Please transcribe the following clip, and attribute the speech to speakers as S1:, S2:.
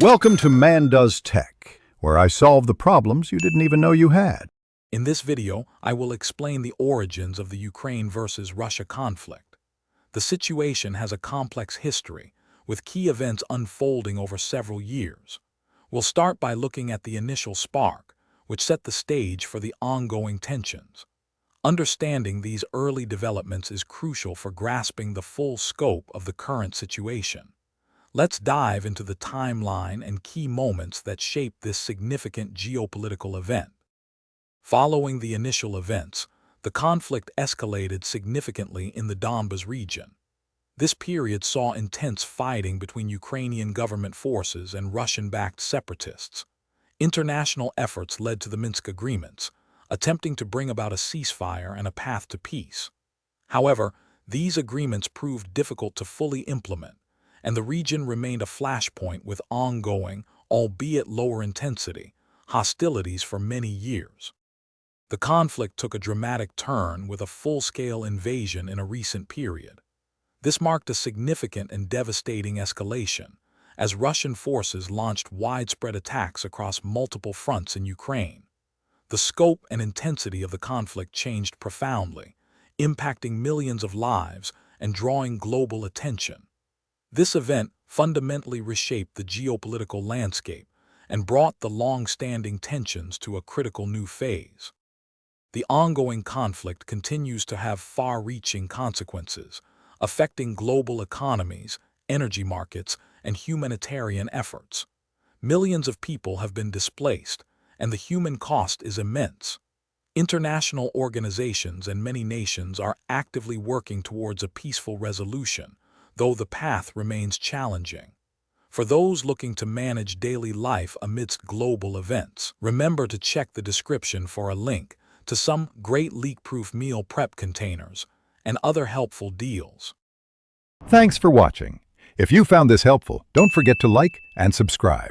S1: Welcome to Man Does Tech, where I solve the problems you didn't even know you had.
S2: In this video, I will explain the origins of the Ukraine versus Russia conflict. The situation has a complex history, with key events unfolding over several years. We'll start by looking at the initial spark, which set the stage for the ongoing tensions. Understanding these early developments is crucial for grasping the full scope of the current situation. Let's dive into the timeline and key moments that shaped this significant geopolitical event. Following the initial events, the conflict escalated significantly in the Donbas region. This period saw intense fighting between Ukrainian government forces and Russian-backed separatists. International efforts led to the Minsk agreements, attempting to bring about a ceasefire and a path to peace. However, these agreements proved difficult to fully implement, and the region remained a flashpoint with ongoing, albeit lower intensity, hostilities for many years. The conflict took a dramatic turn with a full-scale invasion in a recent period. This marked a significant and devastating escalation, as Russian forces launched widespread attacks across multiple fronts in Ukraine. The scope and intensity of the conflict changed profoundly, impacting millions of lives and drawing global attention. This event fundamentally reshaped the geopolitical landscape and brought the long-standing tensions to a critical new phase. The ongoing conflict continues to have far-reaching consequences, affecting global economies, energy markets, and humanitarian efforts. Millions of people have been displaced, and the human cost is immense. International organizations and many nations are actively working towards a peaceful resolution, though the path remains challenging. For those looking to manage daily life amidst global events, remember to check the description for a link to some great leak-proof meal prep containers and other helpful deals.
S1: Thanks for watching. If you found this helpful, don't forget to like and subscribe.